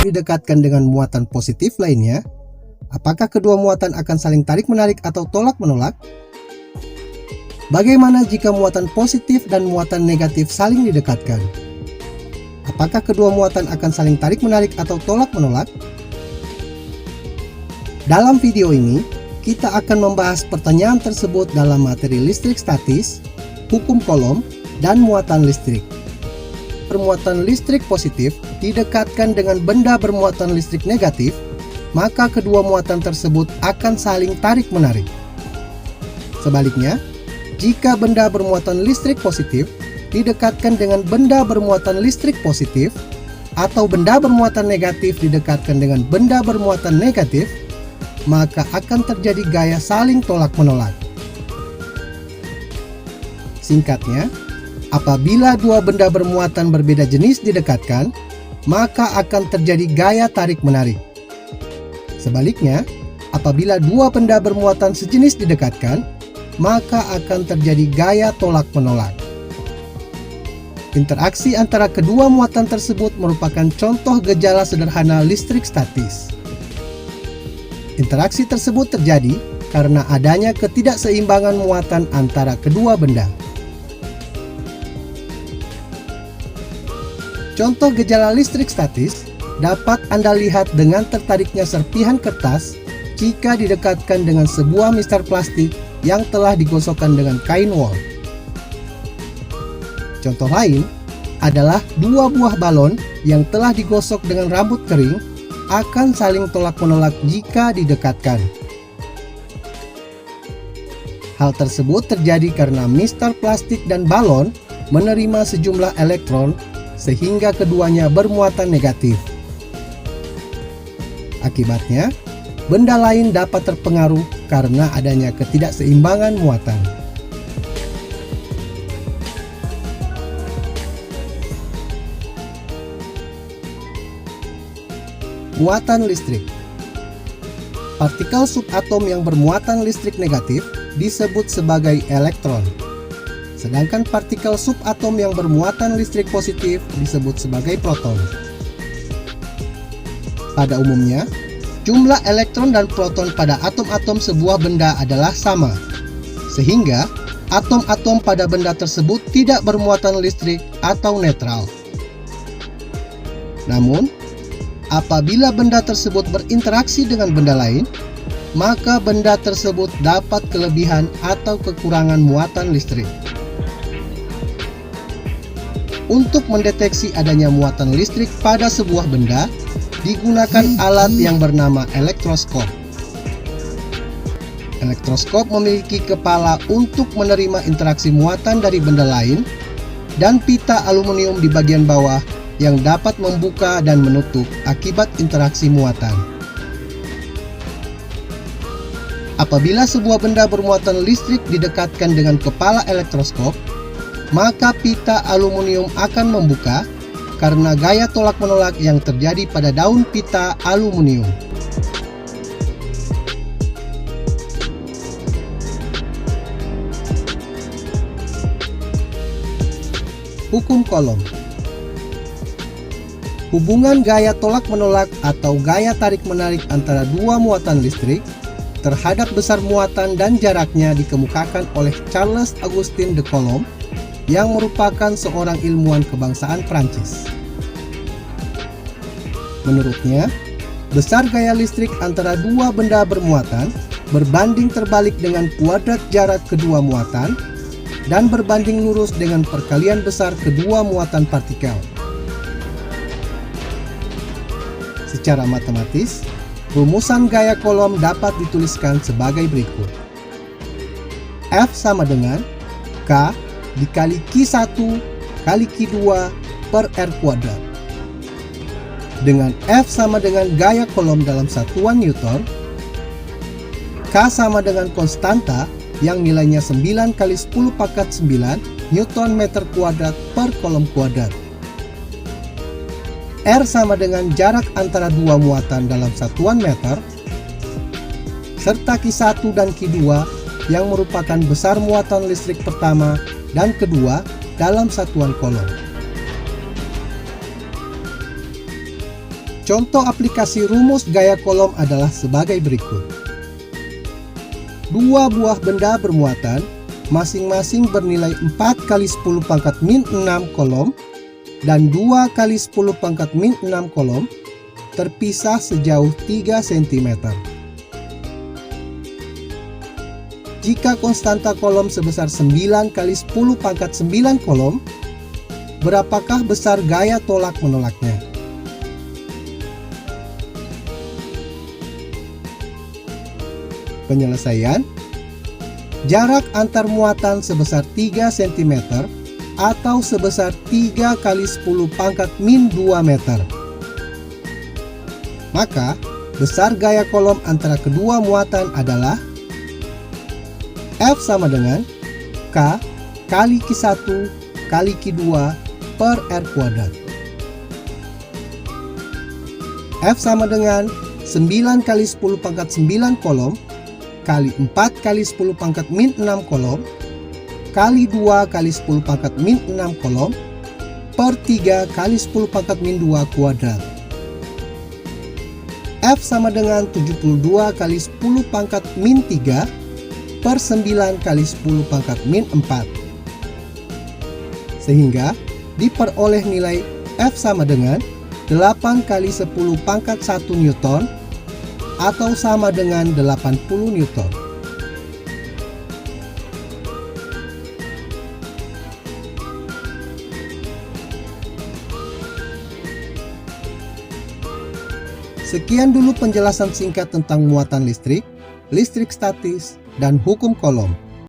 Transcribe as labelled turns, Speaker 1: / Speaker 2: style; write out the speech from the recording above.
Speaker 1: didekatkan dengan muatan positif lainnya, apakah kedua muatan akan saling tarik-menarik atau tolak-menolak? Bagaimana jika muatan positif dan muatan negatif saling didekatkan? Apakah kedua muatan akan saling tarik-menarik atau tolak-menolak? Dalam video ini, kita akan membahas pertanyaan tersebut dalam materi listrik statis, hukum Coulomb, dan muatan listrik. Bermuatan listrik positif didekatkan dengan benda bermuatan listrik negatif, maka kedua muatan tersebut akan saling tarik-menarik. Sebaliknya, jika benda bermuatan listrik positif didekatkan dengan benda bermuatan listrik positif, atau benda bermuatan negatif didekatkan dengan benda bermuatan negatif, maka akan terjadi gaya saling tolak-menolak. Singkatnya, apabila dua benda bermuatan berbeda jenis didekatkan, maka akan terjadi gaya tarik-menarik. Sebaliknya, apabila dua benda bermuatan sejenis didekatkan, maka akan terjadi gaya tolak-menolak. Interaksi antara kedua muatan tersebut merupakan contoh gejala sederhana listrik statis. Interaksi tersebut terjadi karena adanya ketidakseimbangan muatan antara kedua benda. Contoh gejala listrik statis dapat Anda lihat dengan tertariknya serpihan kertas jika didekatkan dengan sebuah mistar plastik yang telah digosokkan dengan kain wol. Contoh lain adalah dua buah balon yang telah digosok dengan rambut kering akan saling tolak-menolak jika didekatkan. Hal tersebut terjadi karena mistar plastik dan balon menerima sejumlah elektron sehingga keduanya bermuatan negatif. Akibatnya, benda lain dapat terpengaruh karena adanya ketidakseimbangan muatan. Muatan listrik. Partikel subatom yang bermuatan listrik negatif disebut sebagai elektron, sedangkan partikel subatom yang bermuatan listrik positif disebut sebagai proton. Pada umumnya, jumlah elektron dan proton pada atom-atom sebuah benda adalah sama, sehingga atom-atom pada benda tersebut tidak bermuatan listrik atau netral. Namun, apabila benda tersebut berinteraksi dengan benda lain, maka benda tersebut dapat kelebihan atau kekurangan muatan listrik. Untuk mendeteksi adanya muatan listrik pada sebuah benda, digunakan alat yang bernama elektroskop. Elektroskop memiliki kepala untuk menerima interaksi muatan dari benda lain dan pita aluminium di bagian bawah yang dapat membuka dan menutup akibat interaksi muatan. Apabila sebuah benda bermuatan listrik didekatkan dengan kepala elektroskop, maka pita aluminium akan membuka karena gaya tolak-menolak yang terjadi pada daun pita aluminium. Hukum Coulomb. Hubungan gaya tolak-menolak atau gaya tarik-menarik antara dua muatan listrik terhadap besar muatan dan jaraknya dikemukakan oleh Charles Augustin de Coulomb yang merupakan seorang ilmuwan kebangsaan Prancis. Menurutnya, besar gaya listrik antara dua benda bermuatan berbanding terbalik dengan kuadrat jarak kedua muatan dan berbanding lurus dengan perkalian besar kedua muatan partikel. Secara matematis, rumusan gaya Coulomb dapat dituliskan sebagai berikut. F sama dengan K dikali Q1 kali Q2 per R kuadrat. Dengan F sama dengan gaya Coulomb dalam satuan Newton, K sama dengan konstanta yang nilainya 9 kali 10 pangkat 9 Newton meter kuadrat per kolom kuadrat. R sama dengan jarak antara dua muatan dalam satuan meter, serta Q1 dan Q2 yang merupakan besar muatan listrik pertama dan kedua dalam satuan Coulomb. Contoh aplikasi rumus gaya kolom adalah sebagai berikut. Dua buah benda bermuatan, masing-masing bernilai 4 kali 10 pangkat min 6 kolom, dan 2 kali 10 pangkat min 6 kolom, terpisah sejauh 3 cm. Jika konstanta kolom sebesar 9 kali 10 pangkat 9 kolom, berapakah besar gaya tolak-menolaknya? Penyelesaian: jarak antar muatan sebesar 3 cm atau sebesar 3 kali 10 pangkat min 2 meter. Maka, besar gaya kolom antara kedua muatan adalah F sama dengan K kali Q1 kali Q2 per R kuadrat. F sama dengan 9 kali 10 pangkat 9 kolom kali 4 kali 10 pangkat min 6 kolom kali 2 kali 10 pangkat min 6 kolom per 3 kali 10 pangkat min 2 kuadrat. F sama dengan 72 kali 10 pangkat min 3 per 9 kali 10 pangkat min 4. Sehingga diperoleh nilai F sama dengan 8 kali 10 pangkat 1 Newton atau sama dengan 80 Newton. Sekian dulu penjelasan singkat tentang muatan listrik, listrik statis, dan hukum kolom.